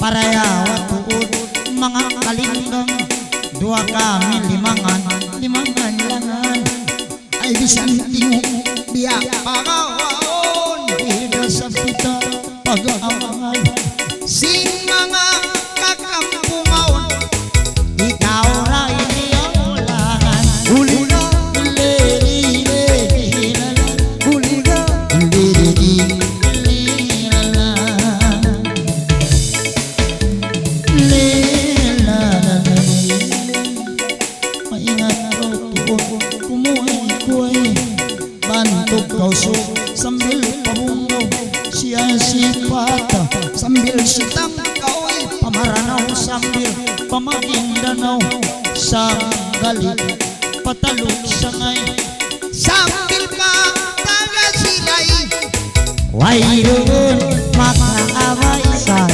parayawa tuod mga kalinggang dua kami limangan langan ay bisan tingog biya pagawaon ida sa pita pag-awangan sing mga kakampungaon ikaw ra iniyawalan huliga huliga kauso sambil pabungaw siya sipata sambil sitang kaoy pamaranaw sambil pamagindanaw sa galit patalok sangay sambil mataga silay wayroon makaaway sa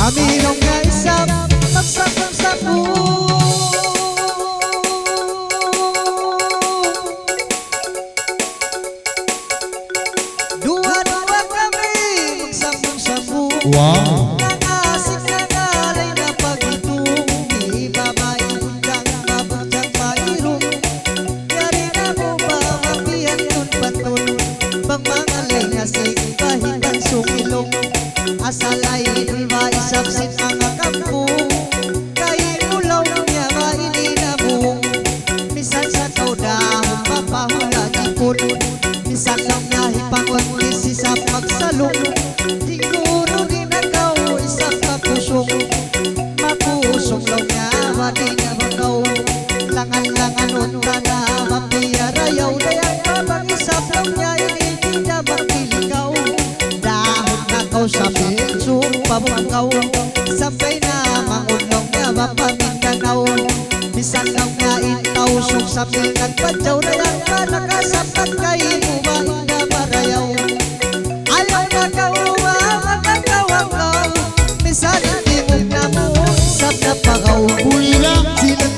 kami nung naisap magsakang sapo dua-dua kami magsakang sapo wow nangasik na nalay na pag-itong di babae undang mabudyang pairong yari na mo ba mapihan yun baton bang mga lengasik kahit ang sumilong asalay ba isapsit mga kampo kahit ulaw niya maininabong misan sa kaudahon mapahulagi po misan lang nahipangwag isi sa pagsalong siguro din agaw isang kapusong mapusong lang niya wadi niya magaw langan-langan unta na mapiyarayaw dayang mabang isap lang niya hindi na magpiligaw dahon na kaw sa pinso pabungkaw sabay na mangunong nga mapamindanaw bisan lang nga intaw sung sabi nagpadyaw na lang ka nakasapat kay bumain na marayaw ayaw magkauwa magkakawangkaw bisan itimog na mo sab na pagaw huliga silang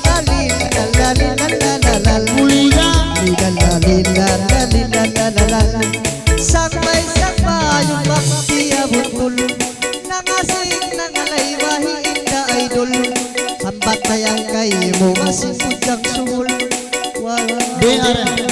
lalilalalalal huliga lilalalilalalilalal sakbay yung baktiabutol nangasing nangalay wahiinda idol sambat tayang kay mo masipud ang suhol wala